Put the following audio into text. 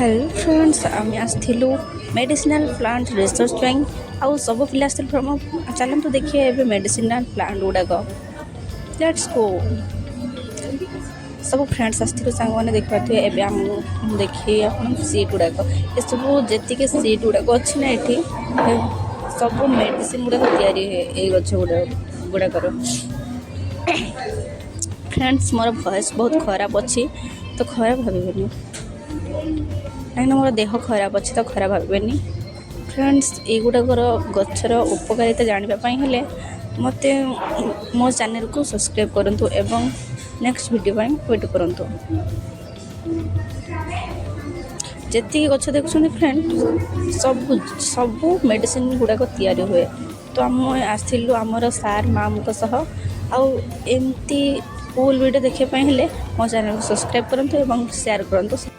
Hello friends आम आसलु medicinal plant research ପାଇଁ आउ सब पिला चलतु देखिए ए मेडिसिनाल प्लांट गुड़ाक लेट्स गो सब फ्रेंड्स आसलु सांग मैंने देखिए एवं आम देखिए सीट गुड़ाक ये सब जी सीट गुड़ाक अच्छी ना ये सब मेडिसिन गुड़ाक या गछ गुड़ाकर फ्रेंड्स मोर वॉइस बहुत खराब अच्छी तो खराब भावेनि कहीं मोर देह खराब अच्छी तो खराब भावेनि फ्रेंड्स युड़ाकर गचर उपकारिता जानापी हेले मत मो चैनल को सब्सक्राइब करूँ एवं नेक्स्ट वीडियो वेट करूँ जी गच देखुं फ्रेंड सब सब मेडिसिन गुड़ाक या हुए तो आम आसलु आमर सार मामू सह आमती फुल वीडियो देखापी हेले मो चैनल को सब्सक्राइब करूँ एवं शेयर करूँ।